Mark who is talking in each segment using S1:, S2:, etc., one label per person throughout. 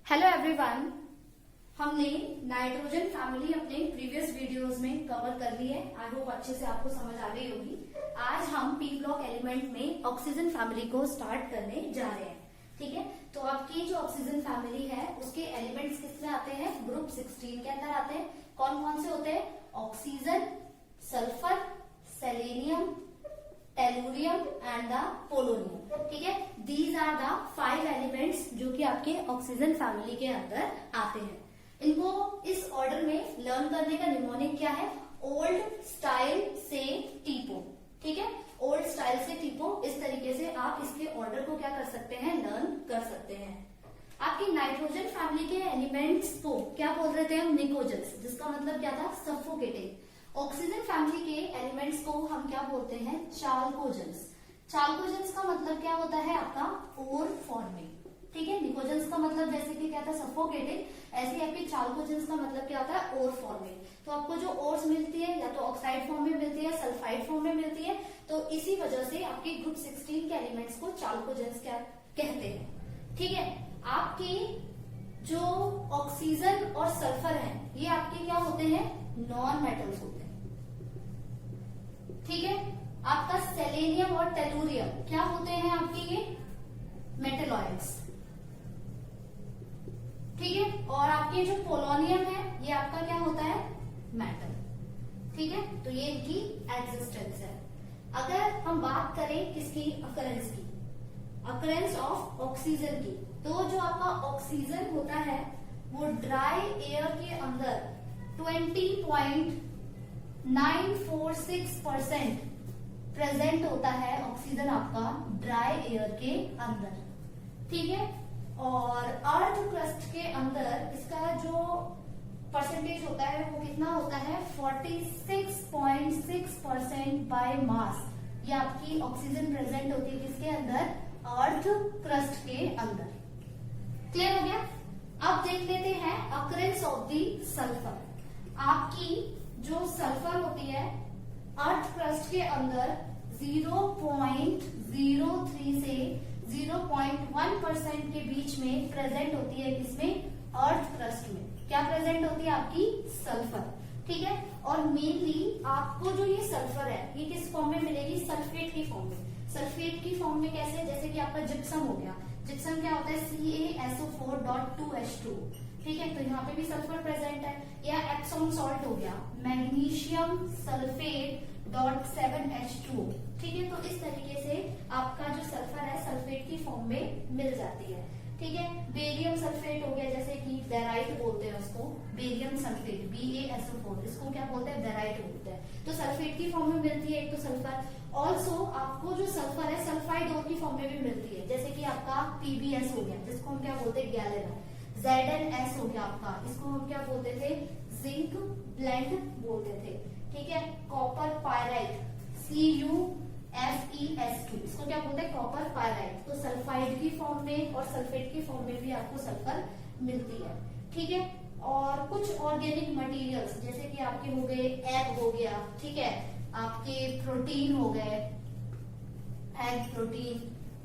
S1: Hello everyone. हमने nitrogen family अपने previous videos में कवर कर ली है। आई होप अच्छे से आपको समझ आ गई होगी। आज हम पी ब्लॉक एलिमेंट में ऑक्सीजन फैमिली को स्टार्ट करने जा रहे हैं। ठीक है, तो आपकी जो ऑक्सीजन फैमिली है उसके एलिमेंट्स किसमें आते हैं? ग्रुप 16 के अंदर आते हैं। कौन कौन से होते हैं? Oxygen, sulphur, selenium, tellurium and the polonium. ठीक है, दीज आर द 5 एलिमेंट्स जो कि आपके ऑक्सीजन फैमिली के अंदर आते हैं। इनको इस ऑर्डर में लर्न करने का निमोनिक क्या है? ओल्ड स्टाइल से टीपो। ठीक है, ओल्ड स्टाइल से टीपो। इस तरीके से आप इसके ऑर्डर को क्या कर सकते हैं? लर्न कर सकते हैं। आपकी नाइट्रोजन फैमिली के एलिमेंट्स को क्या बोल रहे थे हम? निकोजन्स, जिसका मतलब क्या था? सफोकेटिंग। ऑक्सीजन फैमिली के एलिमेंट्स को हम क्या बोलते हैं? चाल्कोजेंस। चाल्कोजेंस का मतलब क्या होता है? आपका ओर फॉर्मिंग। ठीक है, निकोजेंस का मतलब जैसे कि क्या था? सफोकेटिंग। ऐसे आपके चाल्कोजेंस का मतलब क्या होता है? ओर फॉर्मिंग। तो आपको जो ओर्स मिलती है या तो ऑक्साइड फॉर्म में मिलती है, सल्फाइड फॉर्म में मिलती है। तो इसी वजह से आपके ग्रुप 16 के एलिमेंट्स को चाल्कोजेंस क्या कहते हैं। ठीक है, आपके जो ऑक्सीजन और सल्फर है ये आपके क्या होते हैं? नॉन मेटल्स होते हैं। ठीक है, आपका सेलेनियम और टेलुरियम क्या होते हैं? आपके ये मेटेलॉइड्स। ठीक है, और आपके जो पोलोनियम है ये आपका क्या होता है? मेटल। ठीक है, तो ये इनकी एग्जिस्टेंस है। अगर हम बात करें किसकी? अकरेंस की, अकरेंस ऑफ ऑक्सीजन की, तो जो आपका ऑक्सीजन होता है वो ड्राई एयर के अंदर 20.946% प्रेजेंट होता है ऑक्सीजन आपका ड्राई एयर के अंदर। ठीक है, और अर्थ क्रस्ट के अंदर इसका जो परसेंटेज होता है वो कितना होता है? 46.6% बाय मास। ये आपकी ऑक्सीजन प्रेजेंट होती है किसके अंदर? अर्थ क्रस्ट के अंदर। क्लियर हो गया? अब देख लेते हैं अकरेंस ऑफ दी सल्फर। आपकी जो सल्फर होती है अर्थ क्रस्ट के अंदर 0.03 से 0.1% के बीच में प्रेजेंट होती है। किसमें? अर्थ क्रस्ट में क्या प्रेजेंट होती है? आपकी सल्फर। ठीक है, और मेनली आपको जो ये सल्फर है ये किस फॉर्म में मिलेगी? सल्फेट की फॉर्म में। सल्फेट की फॉर्म में कैसे? जैसे कि आपका जिप्सम हो गया। जिप्सम क्या होता है? CaSO4.2H2। ठीक है, तो यहाँ पे भी सल्फर प्रेजेंट है। या एप्सॉन सॉल्ट हो गया, मैग्नीशियम सल्फेट.7H2। ठीक है, तो इस तरीके से आपका जो सल्फर है सल्फेट की फॉर्म में मिल जाती है। ठीक है, बेरियम सल्फेट हो गया, जैसे कि बेराइट बोलते हैं उसको, बेरियम सल्फेट BaSO4, इसको क्या बोलते हैं? बेराइट बोलते हैं। तो सल्फेट की फॉर्म में मिलती है एक तो सल्फर। ऑल्सो आपको जो सल्फर है सल्फाइड ओर की फॉर्म में भी मिलती है, जैसे कि आपका PbS हो गया, जिसको हम क्या बोलते हैं? गैलेना। ZnS हो गया आपका, इसको हम क्या बोलते थे? जिंक ब्लेंड बोलते थे। ठीक है, कॉपर पायराइट CuFeS2, इसको क्या बोलते हैं? Copper pyrite. तो सल्फाइड की फॉर्म में और सल्फेट की फॉर्म में भी आपको सल्फर मिलती है। ठीक है, और कुछ ऑर्गेनिक मटेरियल्स जैसे कि आपके हो गए एग हो गया, ठीक है, आपके प्रोटीन हो गए, एग प्रोटीन,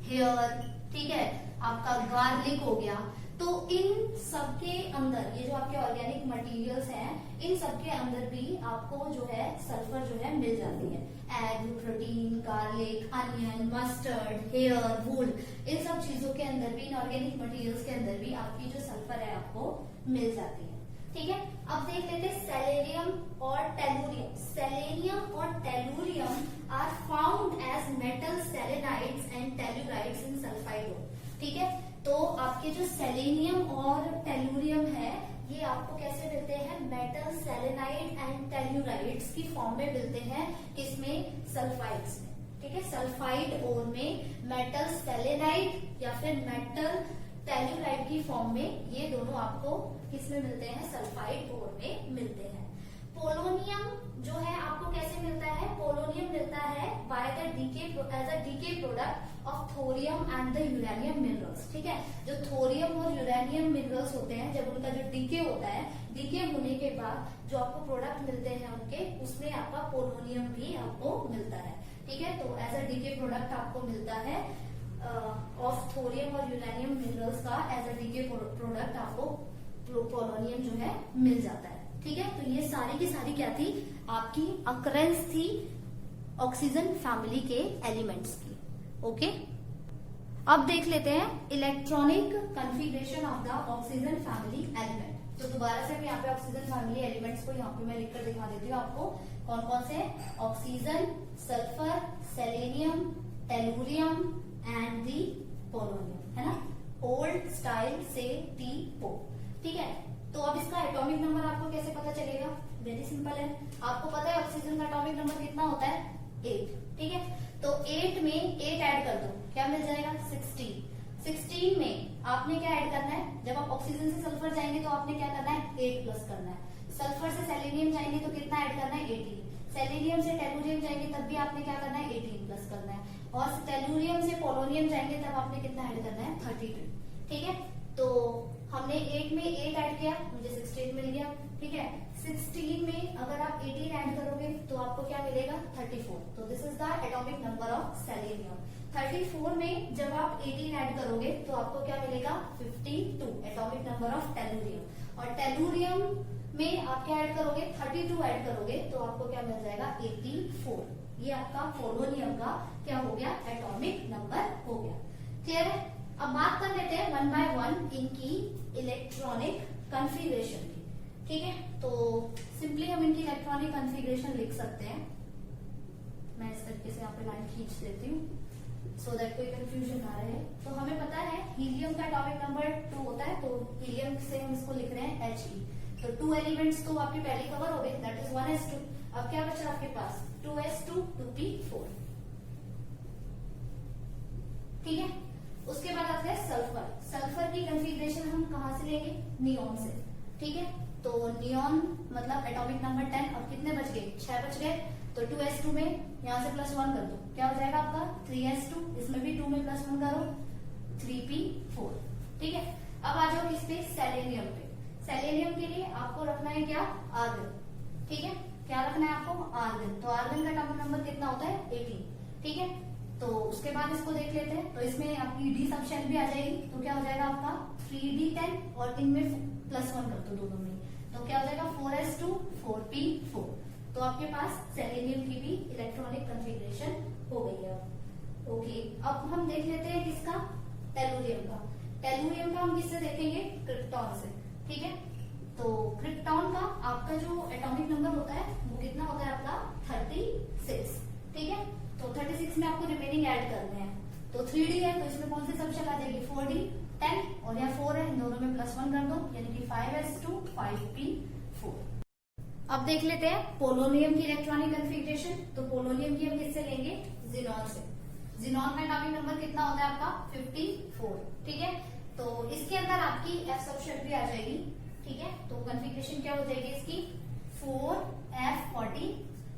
S1: हेयर, ठीक है, आपका गार्लिक हो गया। तो इन सबके अंदर ये जो आपके ऑर्गेनिक मटेरियल्स हैं इन सबके अंदर भी आपको जो है सल्फर जो है मिल जाती है। Egg, protein, garlic, onion, mustard, hair, wool, इन सब चीजों के अंदर भी, इन ऑर्गेनिक मटेरियल्स के अंदर भी आपकी जो सल्फर है आपको मिल जाती है। ठीक है, अब देख लेते हैं सेलेनियम और टेलुरियम। सेलेनियम और tellurium are found as metal selenides and tellurides in sulphide ore. ठीक है, तो आपके जो सेलेनियम और टेलुरियम है ये आपको कैसे मिलते हैं? मेटल सेलेनाइड एंड टेलुराइड्स की फॉर्म में मिलते हैं। किसमें? सल्फाइड्स में। ठीक है, सल्फाइड ओर में मेटल सेलेनाइड या फिर मेटल टेलुराइड की फॉर्म में ये दोनों आपको किसमें मिलते हैं? सल्फाइड ओर में मिलते हैं। पोलोनियम जो है आपको कैसे मिलता है? पोलोनियम मिलता है by the decay as a decay product of thorium and the uranium minerals. ठीक है, जो थोरियम और यूरेनियम मिनरल्स होते हैं जब उनका जो डीके होता है, डीके होने के बाद जो आपको प्रोडक्ट मिलते हैं उनके, उसमें आपका पोलोनियम भी आपको मिलता है। ठीक है, तो एज अ डीके प्रोडक्ट आपको मिलता है ऑफ थोरियम और यूरेनियम मिनरल्स का एज अ डीके प्रोडक्ट आपको पोलोनियम जो है मिल जाता है। ठीक है, तो ये सारी की सारी क्या थी, आपकी अकरेंस थी ऑक्सीजन फैमिली के एलिमेंट्स की। ओके, अब देख लेते हैं electronic configuration of the oxygen family element. तो दोबारा से मैं यहाँ पे ऑक्सीजन फैमिली एलिमेंट्स को यहाँ पे मैं लिखकर दिखा देती हूँ आपको कौन कौन से, oxygen, sulphur, selenium, tellurium and the polonium, है ना, ओल्ड स्टाइल से टी पो। ठीक है, तो अब इसका एटॉमिक नंबर आपको कैसे पता चलेगा, वेरी सिंपल है, आपको पता है ऑक्सीजन का एटॉमिक नंबर कितना होता है, 8। ठीक है, तो 8 में 8 ऐड कर दो, क्या मिल जाएगा, 16। 16 में आपने क्या ऐड करना है, जब आप ऑक्सीजन से सल्फर जाएंगे तो आपने क्या करना है, 8 प्लस करना है। सल्फर से सेलेनियम जाएंगे तो कितना ऐड करना है, 18। सेलेनियम से टेलुरियम जाएंगे तब भी आपने क्या करना है, 18 प्लस करना है। और टेलुरियम से पोलोनियम जाएंगे तब आपने कितना ऐड करना है, 32। ठीक है, तो हमने 8 में 8 ऐड किया, मुझे 16 मिल गया। ठीक है, 16 में अगर आप 18 ऐड करोगे तो आपको क्या मिलेगा, 34। तो this is the atomic number of selenium. 34 में जब आप 18 ऐड करोगे तो आपको क्या मिलेगा, 52, एटॉमिक नंबर ऑफ टेलुरियम। और टेलुरियम में आप क्या ऐड करोगे, 32 ऐड करोगे तो आपको क्या मिल जाएगा, 84। ये आपका पोलोनियम का क्या हो गया, एटॉमिक नंबर हो गया। क्लियर है, अब बात कर लेते हैं वन बाय वन इनकी इलेक्ट्रॉनिक कॉन्फ़िगरेशन की। ठीक है, तो सिंपली हम इनकी इलेक्ट्रॉनिक कॉन्फ़िगरेशन लिख सकते हैं। मैं इस तरीके से यहाँ पे लाइन खींच देती हूँ सो दैट कोई कंफ्यूजन ना रहे। तो हमें पता है हीलियम का एटॉमिक नंबर 2 होता है, तो हीलियम से हम इसको लिख रहे हैं He। तो 2 एलिमेंट्स तो आपके पहले कवर हो गए, दैट इज 1s2। अब क्या बचा आपके पास, 2s2 2p4। ठीक है, उसके बाद आता है सल्फर। सल्फर की कॉन्फ़िगरेशन हम कहां से लेंगे, नियॉन से। ठीक है, तो नियॉन मतलब एटॉमिक नंबर 10। अब कितने बच गए, 6 बच गए। तो 2s2 में यहां से +1 कर दो, क्या हो जाएगा आपका 3s2। इसमें भी 2 में +1 करो, 3p4। ठीक है, अब आ जाओ किस पे, सेलेनियम पे। सेलेनियम के लिए आपको रखना है क्या, आर्गन। ठीक है, क्या रखना है आपको, आर्गन। तो आर्गन का एटॉमिक नंबर कितना होता है, 18। ठीक है, तो उसके बाद इसको देख लेते हैं। तो इसमें आपकी डी सब्शेल भी आ जाएगी, तो क्या हो जाएगा आपका 3d10 और इनमें +1 कर दो दोनों में, तो क्या हो जाएगा 4s2 4p4। तो आपके पास सेलेनियम की भी इलेक्ट्रॉनिक कॉन्फ़िगरेशन हो गई है। ओके, अब हम देख लेते हैं किसका, टेलुरियम का। टेलुरियम का हम किससे देखेंगे, क्रिप्टॉन से। ठीक है, तो क्रिप्टॉन का आपका जो एटॉमिक नंबर होता है वो कितना होता है आपका, 36। ठीक है, तो 36 में आपको रिमेनिंग ऐड करने हैं। तो 3d है तो इसमें कौन सी सब्शेल आ जाएगी, 4d 10 और यहाँ 4 है, इन दोनों में +1 कर दो, यानी कि 5s2 5p4। अब देख लेते हैं पोलोनियम की इलेक्ट्रॉनिक कॉन्फ़िगरेशन। तो पोलोनियम की हम किससे लेंगे, जिनॉन से। जिनॉन का एटॉमिक नंबर कितना होता है आपका, 54। ठीक है, तो इसके अंदर आपकी F सब्शेल भी आ जाएगी। ठीक है, तो कॉन्फ़िगरेशन क्या हो जाएगी इसकी, 4f40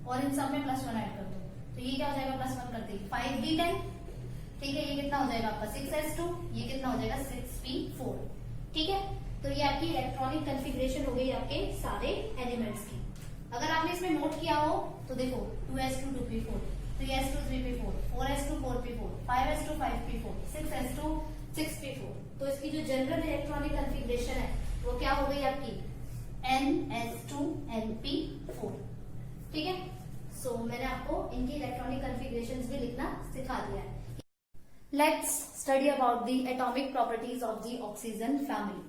S1: और इन सब में +1 ऐड कर दो, तो ये क्या हो जाएगा, +1 कर देगी 5d10। ठीक है, ये कितना हो जाएगा आपका 6s2, ये कितना हो जाएगा 6p4। ठीक है, तो ये आपकी इलेक्ट्रॉनिक कॉन्फ़िगरेशन हो गई आपके सारे एलिमेंट्स की। अगर आपने इसमें नोट किया हो तो देखो 2s2 2p4, 3s2 3p4, 4s2 4p4, 5s2 5p4, 6s2 6p4। तो इसकी जो जनरल इलेक्ट्रॉनिक कॉन्फ़िगरेशन है वो क्या हो गई आपकी, ns2 np4। ठीक है, सो मैंने आपको इनकी इलेक्ट्रॉनिक कॉन्फ़िगरेशंस भी लिखना सिखा दिया है। Let's study about the atomic properties of the oxygen family.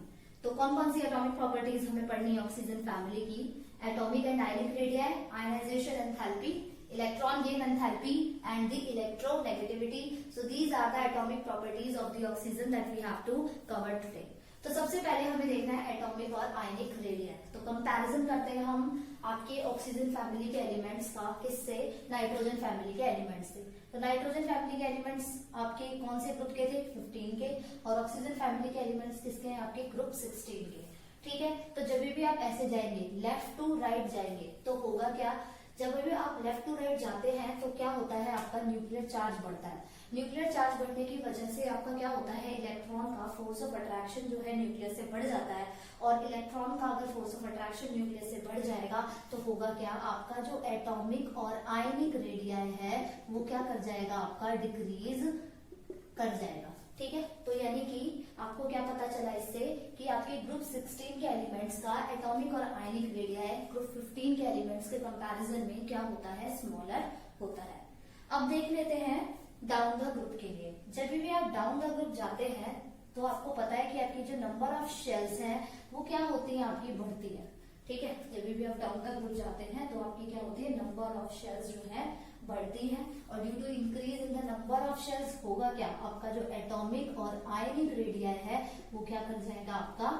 S1: तो कौन कौन सी एटॉमिक प्रॉपर्टीज हमें पढ़नी है ऑक्सीजन फैमिली की, atomic and ionic radius, ionization enthalpy, electron gain enthalpy and the electronegativity. So these are the atomic properties of the oxygen that we have to cover today. तो सबसे पहले हमें देखना है एटॉमिक और आयनिक रेडियस। तो comparison करते हैं हम आपके ऑक्सीजन फैमिली के एलिमेंट्स का किससे, नाइट्रोजन फैमिली के एलिमेंट्स से। तो नाइट्रोजन फैमिली के एलिमेंट्स आपके कौन से ग्रुप के थे, 15 के, और ऑक्सीजन फैमिली के एलिमेंट्स किसके हैं आपके, ग्रुप 16 के। ठीक है, तो जब भी आप ऐसे जाएंगे, लेफ्ट टू राइट जाएंगे, तो होगा क्या, जब भी आप लेफ्ट टू राइट जाते हैं तो क्या होता है, आपका न्यूक्लियर चार्ज बढ़ता है। न्यूक्लियर चार्ज बढ़ने की वजह से आपका क्या होता है, इलेक्ट्रॉन का फोर्स ऑफ अट्रैक्शन जो है न्यूक्लियस से बढ़ जाता है। और इलेक्ट्रॉन का अगर फोर्स ऑफ अट्रैक्शन न्यूक्लियस से बढ़ जाएगा तो होगा क्या, आपका जो एटॉमिक और आयनिक रेडियस है वो क्या कर जाएगा, आपका डिक्रीज कर जाएगा। ठीक है, तो यानी कि आपको क्या पता चला इससे कि आपके ग्रुप 16 के एलिमेंट्स का एटॉमिक और आयनिक रेडियाई ग्रुप 15 के एलिमेंट्स के कंपैरिजन में क्या होता है, स्मॉलर होता है। अब देख लेते हैं डाउन द ग्रुप के लिए। जब भी आप डाउन द ग्रुप जाते हैं तो आपको पता है कि आपकी जो नंबर ऑफ शेल्स हैं वो क्या होती है, आपकी बढ़ती है। ठीक है, जब भी आप डाउन द ग्रुप जाते हैं तो आपकी क्या होती है, नंबर ऑफ शेल्स जो है बढ़ती है। और due to increase in the number of shells होगा क्या, आपका जो एटॉमिक और आयनिक रेडियाई है वो क्या कर जाएगा, आपका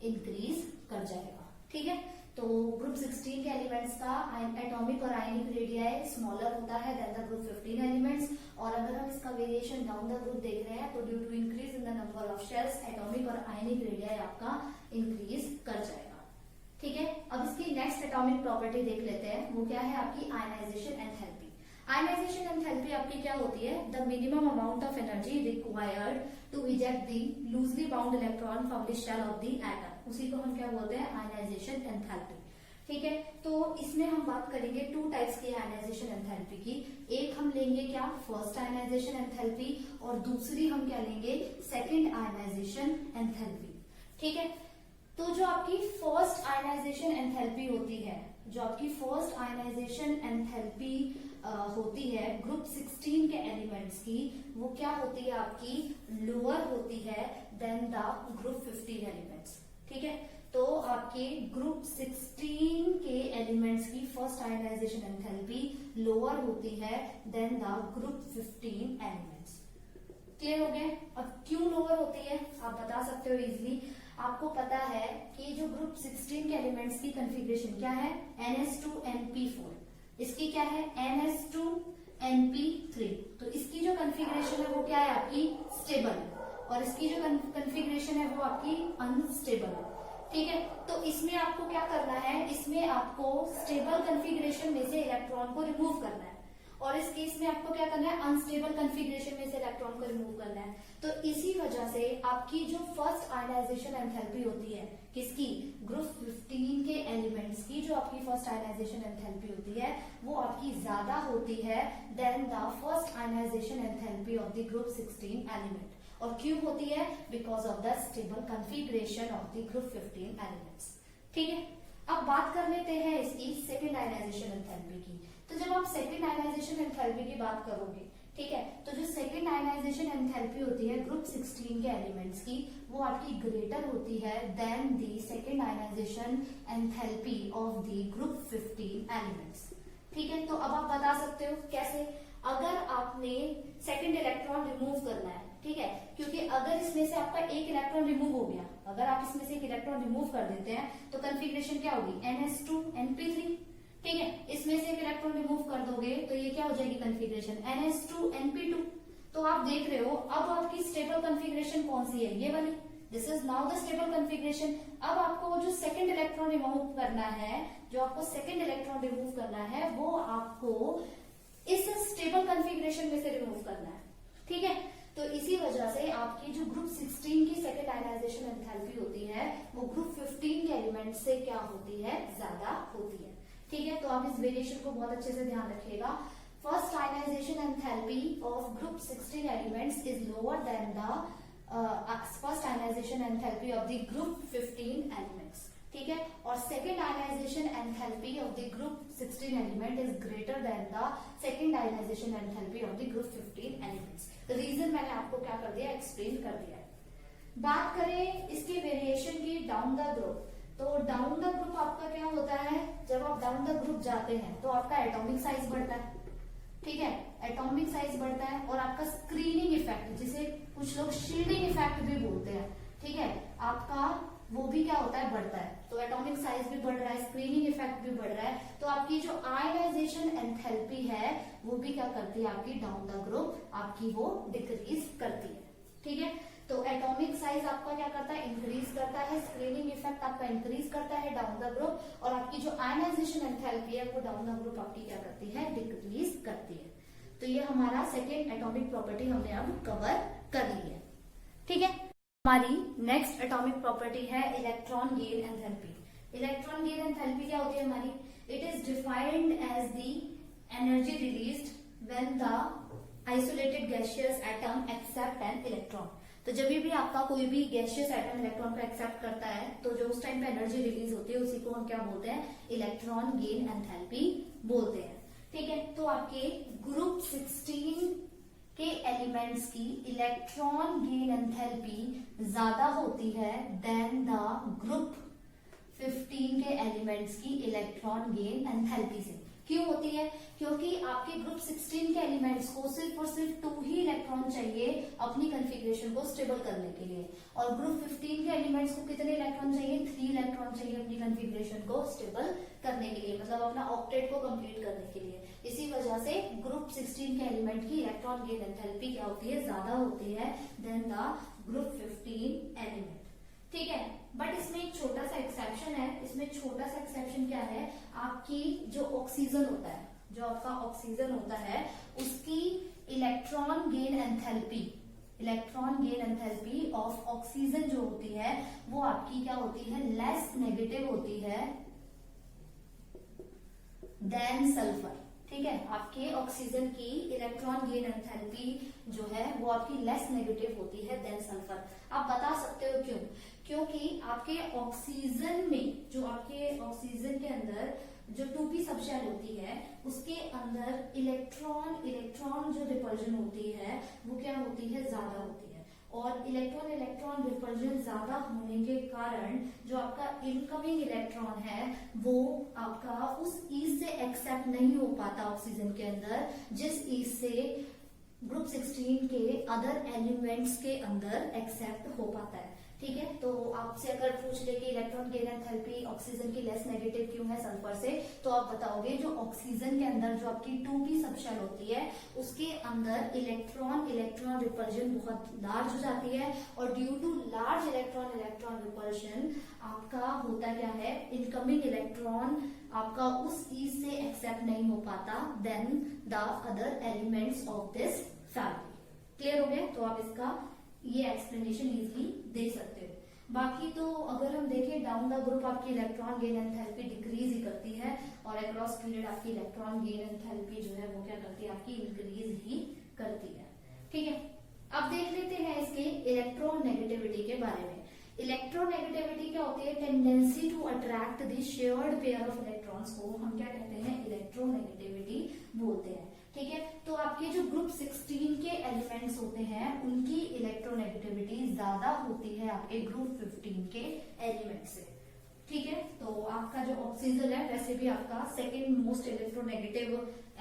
S1: इंक्रीज कर जाएगा। ठीक है, तो ग्रुप 16 के एलिमेंट्स का एटॉमिक और आयनिक रेडियाई स्मॉलर होता है देन द ग्रुप 15 एलिमेंट्स। और अगर हम इसका वेरिएशन डाउन द ग्रुप देख रहे हैं तो due to increase in the number of shells atomic और आयनिक रेडियाई आपका इंक्रीज कर जाएगा। ठीक है, अब इसकी नेक्स्ट एटॉमिक प्रॉपर्टी देख लेते हैं, वो क्या है आपकी आयनाइजेशन एंथैल्पी। आयनाइजेशन एंथैल्पी आपकी क्या होती है, the minimum amount of energy required to eject the loosely bound electron from the shell of the atom, उसी को हम क्या बोलते हैं, आयनाइजेशन एंथैल्पी। ठीक है, तो इसमें हम बात करेंगे टू टाइप्स की आयनाइजेशन एंथैल्पी की। एक हम लेंगे क्या, फर्स्ट आयनाइजेशन एंथैल्पी, और दूसरी हम क्या लेंगे, सेकंड आयनाइजेशन एंथैल्पी। ठीक है, तो जो आपकी फर्स्ट आयनाइजेशन एंथैल्पी होती है, जो आपकी फर्स्ट आयनाइजेशन एंथैल्पी होती है ग्रुप 16 के एलिमेंट्स की, वो क्या होती है, आपकी लोअर होती है देन द ग्रुप 15 एलिमेंट्स। ठीक है, तो आपके ग्रुप 16 के एलिमेंट्स की फर्स्ट आयनाइजेशन एंथैल्पी लोअर होती है than the group 15 elements. Clear हो गया। अब क्यों लोअर होती है आप बता सकते हो इजिली। आपको पता है कि जो ग्रुप 16 के एलिमेंट्स की कॉन्फ़िगरेशन क्या है, NS2NP4, इसकी क्या है NS2NP3। तो इसकी जो कॉन्फ़िगरेशन है वो क्या है, आपकी स्टेबल, और इसकी जो कॉन्फ़िगरेशन है वो आपकी अनस्टेबल है। ठीक है, तो इसमें आपको क्या करना है, इसमें आपको स्टेबल कॉन्फ़िगरेशन में से इलेक्ट्रॉन को रिमूव करना है, और इस केस में आपको क्या करना है, अनस्टेबल कॉन्फ़िगरेशन में से इलेक्ट्रॉन को रिमूव करना है। तो इसी वजह से आपकी जो फर्स्ट आयनाइजेशन एंथैल्पी होती है किसकी, ग्रुप 15 के एलिमेंट्स की, जो आपकी फर्स्ट आयनाइजेशन एंथैल्पी होती है वो आपकी ज्यादा होती है than the first ionization enthalpy of the group 16 element. और क्यों होती है, because of the stable configuration of the group 15 elements. ठीक है, अब बात कर लेते हैं इसकी सेकेंड आयनाइजेशन एंथैल्पी की। तो जब आप सेकेंड आयनाइजेशन एंथैल्पी की बात करोगे, ठीक है, तो जो सेकेंड आयनाइजेशन एंथैल्पी होती है ग्रुप 16 के एलिमेंट्स की, वो आपकी ग्रेटर होती है than the second ionization enthalpy of the group 15 elements. ठीक है, तो अब आप बता सकते हो कैसे, अगर आपने सेकेंड इलेक्ट्रॉन रिमूव करना है, ठीक है, क्योंकि अगर इसमें से आपका एक इलेक्ट्रॉन रिमूव हो गया, अगर आप इसमें से एक इलेक्ट्रॉन रिमूव कर देते हैं तो कॉन्फ़िगरेशन क्या होगी, NS2NP3। ठीक है, इसमें से एक इलेक्ट्रॉन रिमूव कर दोगे तो ये क्या हो जाएगी कॉन्फ़िगरेशन, NS2NP2। तो आप देख रहे हो अब आपकी स्टेबल कॉन्फ़िगरेशन कौन सी है, ये वाली, this is now the stable configuration. अब आपको जो सेकंड इलेक्ट्रॉन रिमूव करना है, जो आपको सेकंड इलेक्ट्रॉन रिमूव करना है वो आपको इस स्टेबल कॉन्फ़िगरेशन में से रिमूव करना है। ठीक है, तो इसी वजह से आपकी जो ग्रुप 16 की सेकेंड आयनाइजेशन एंथैल्पी होती है वो ग्रुप 15 के एलिमेंट से क्या होती है, ज्यादा होती है। ठीक है, तो आप इस वेरिएशन को बहुत अच्छे से ध्यान रखिएगा। First ionization enthalpy of group 16 elements is lower than the first ionization enthalpy of the group 15 elements. ठीक है, और second ionization enthalpy of the group 16 element is greater than the second ionization enthalpy of the group 15 elements. Reason मैंने आपको क्या कर दिया, explain कर दिया है। बात करें इसके वेरिएशन की डाउन द ग्रुप, तो डाउन द ग्रुप आपका क्या होता है, जब आप डाउन द ग्रुप जाते हैं तो आपका एटॉमिक साइज बढ़ता है। ठीक है, एटॉमिक साइज बढ़ता है, और आपका स्क्रीनिंग इफेक्ट, जिसे कुछ लोग शील्डिंग इफेक्ट भी बोलते हैं, ठीक है, आपका वो भी क्या होता है, बढ़ता है। तो एटॉमिक साइज भी बढ़ रहा है, स्क्रीनिंग इफेक्ट भी बढ़ रहा है, तो आपकी जो आयनाइजेशन एंथैल्पी है वो भी क्या करती है, आपकी डाउन द ग्रुप आपकी वो डिक्रीज करती है। ठीक है, तो एटॉमिक साइज आपका क्या करता है, इंक्रीज करता है, स्क्रीनिंग इफेक्ट आपका इंक्रीज करता है डाउन द ग्रुप, और आपकी जो आयनाइजेशन एंथैल्पी है वो डाउन द ग्रुप आपकी क्या करती है, डिक्रीज करती है। तो ये हमारा सेकेंड एटॉमिक प्रॉपर्टी हमने अब कवर कर ली है। ठीक है, हमारी नेक्स्ट एटॉमिक प्रॉपर्टी है electron gain enthalpy. Electron gain enthalpy क्या होती है हमारी, it is defined as the energy released when the isolated gaseous atom accept an electron. तो जब भी आपका कोई भी गैसियस एटम इलेक्ट्रॉन को एक्सेप्ट करता है तो जो उस टाइम पे एनर्जी रिलीज होती है उसी को हम क्या बोलते हैं, इलेक्ट्रॉन गेन एंथैल्पी बोलते हैं। ठीक है, तो आपके ग्रुप 16 के एलिमेंट्स की इलेक्ट्रॉन गेन एंथैल्पी ज्यादा होती है देन द ग्रुप 15 के एलिमेंट्स की इलेक्ट्रॉन गेन एंथैल्पी से। क्यों होती है? क्योंकि आपके ग्रुप 16 के एलिमेंट्स को सिर्फ और सिर्फ 2 ही इलेक्ट्रॉन चाहिए अपनी कॉन्फ़िगरेशन को स्टेबल करने के लिए, और ग्रुप 15 के एलिमेंट्स को कितने इलेक्ट्रॉन चाहिए? 3 इलेक्ट्रॉन चाहिए अपनी कॉन्फ़िगरेशन को स्टेबल करने के लिए, मतलब अपना ऑक्टेट को कंप्लीट करने के लिए। इसी वजह से ग्रुप 16 के एलिमेंट की इलेक्ट्रॉन गेन एंथैल्पी क्या होती है? ज्यादा होती है देन द ग्रुप 15 एलिमेंट। ठीक है, बट इसमें एक छोटा सा एक्सेप्शन है। इसमें छोटा सा एक्सेप्शन क्या है, आपकी जो ऑक्सीजन होता है, जो आपका ऑक्सीजन होता है उसकी electron gain enthalpy of oxygen जो होती है वो आपकी क्या होती है? लेस नेगेटिव होती है देन सल्फर। ठीक है, आपके ऑक्सीजन की इलेक्ट्रॉन गेन एंथैल्पी जो है वो आपकी लेस नेगेटिव होती है देन सल्फर। आप बता सकते हो क्यों? क्योंकि आपके ऑक्सीजन में, जो आपके ऑक्सीजन के अंदर जो 2p सबशेल होती है उसके अंदर इलेक्ट्रॉन जो रिपल्जन होती है वो क्या होती है? ज्यादा होती है, और इलेक्ट्रॉन रिपल्जन ज्यादा होने के कारण जो आपका इनकमिंग इलेक्ट्रॉन है वो आपका उस ईज से एक्सेप्ट नहीं हो पाता ऑक्सीजन के अंदर, जिस ईज से ग्रुप 16 के अदर एलिमेंट्स के अंदर एक्सेप्ट हो पाता है। ठीक है, तो आपसे अगर पूछ ले कि इलेक्ट्रॉन गेन एंथैल्पी ऑक्सीजन की लेस नेगेटिव क्यों है सल्फर से, तो आप बताओगे जो ऑक्सीजन के अंदर जो आपकी 2p सबशेल होती है उसके अंदर इलेक्ट्रॉन रिपल्जन बहुत लार्ज हो जाती है, और due to large electron repulsion आपका होता क्या है? इनकमिंग इलेक्ट्रॉन आपका उस ईज से एक्सेप्ट नहीं हो पाता than the other elements of this family. Clear हो गया? तो आप इसका ये एक्सप्लेनेशन इजीली दे सकते हो। बाकी तो अगर हम देखें डाउन द ग्रुप आपकी इलेक्ट्रॉन गेन एंथैल्पी डिक्रीज ही करती है, और अक्रॉस पीरियड आपकी इलेक्ट्रॉन गेन एंथैल्पी जो है वो क्या करती है? आपकी इंक्रीज ही करती है। ठीक है, अब देख लेते हैं इसके इलेक्ट्रोनेगेटिविटी के बारे में। इलेक्ट्रोनेगेटिविटी क्या होती है? Tendency to attract the shared pair of electrons को हम क्या कहते हैं? इलेक्ट्रोनेगेटिविटी बोलते हैं। ठीक है, तो आपके जो ग्रुप 16 के एलिमेंट्स होते हैं उनकी इलेक्ट्रोनेगेटिविटी ज्यादा होती है आपके ग्रुप 15 के एलिमेंट से। ठीक है, तो आपका जो ऑक्सीजन है वैसे भी आपका सेकेंड मोस्ट इलेक्ट्रोनेगेटिव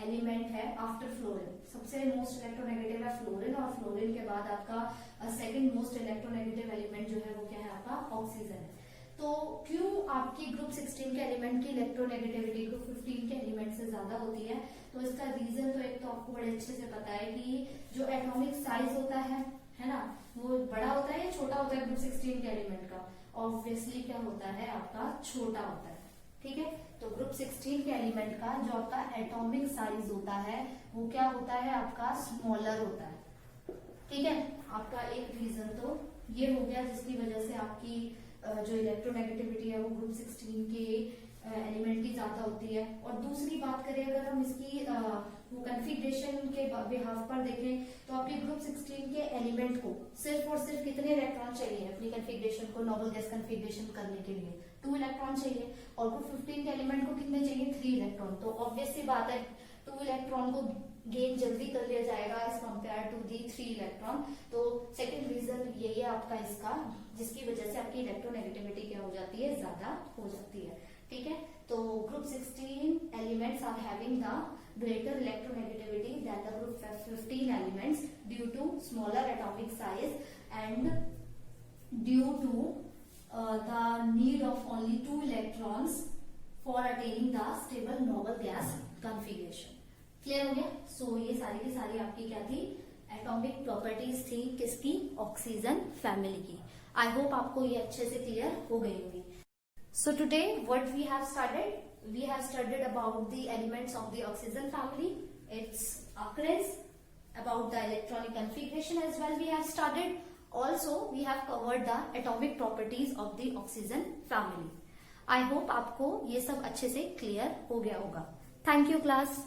S1: एलिमेंट है आफ्टर फ्लोरीन। सबसे मोस्ट इलेक्ट्रोनेगेटिव है फ्लोरीन, और फ्लोरीन के बाद आपका सेकेंड मोस्ट इलेक्ट्रोनेगेटिव एलिमेंट जो है वो क्या है? आपका ऑक्सीजन है। तो क्यों आपकी ग्रुप 16 के एलिमेंट की इलेक्ट्रोनेगेटिविटी ग्रुप 15 के एलिमेंट से ज्यादा होती है? तो इसका रीजन तो एक तो आपको बड़े अच्छे से पता है कि जो एटॉमिक साइज होता है ना, वो बड़ा होता है या छोटा होता है ग्रुप 16 के एलिमेंट का? ऑब्वियसली क्या होता है? आपका छोटा होता है। ठीक है, तो ग्रुप 16 के एलिमेंट का जो आपका एटॉमिक साइज होता है वो क्या होता है? आपका स्मॉलर होता है। ठीक है, आपका एक रीजन तो ये हो गया जिसकी वजह से आपकी जो इलेक्ट्रोनेगेटिविटी है वो ग्रुप 16 के एलिमेंट की ज्यादा होती है। और दूसरी बात करें अगर हम इसकी वो कॉन्फ़िगरेशन के बिहाफ पर देखें तो आपके ग्रुप 16 के एलिमेंट को सिर्फ और सिर्फ कितने इलेक्ट्रॉन चाहिए अपनी कॉन्फ़िगरेशन को नोबल गैस कॉन्फ़िगरेशन करने के लिए? 2 इलेक्ट्रॉन चाहिए, और ग्रुप 15 के एलिमेंट को कितने चाहिए? 3 इलेक्ट्रॉन। तो ऑब्वियस सी बात है 2 इलेक्ट्रॉन को गेन जल्दी कर लिया जाएगा as compare to the 3 electron. तो सेकेंड रीजन यही है आपका इसका, जिसकी वजह से आपकी इलेक्ट्रोनेगेटिविटी क्या हो जाती है? ज्यादा हो जाती है। ठीक है, तो group 16 elements are having the greater electronegativity than the group 15 elements due to smaller atomic size and due to the need of only 2 electrons for attaining the stable noble gas configuration. Clear हो गया? सो ये सारी की सारी आपकी क्या थी? Atomic properties थी किसकी? ऑक्सीजन फैमिली की। आई होप आपको ये अच्छे से क्लियर हो गई होगी। So today what we have studied about the elements of the oxygen family, its occurrence, about the electronic configuration as well we have studied. Also we have covered the atomic properties of the oxygen family. I hope आपको ये सब अच्छे से clear हो गया होगा। Thank you class.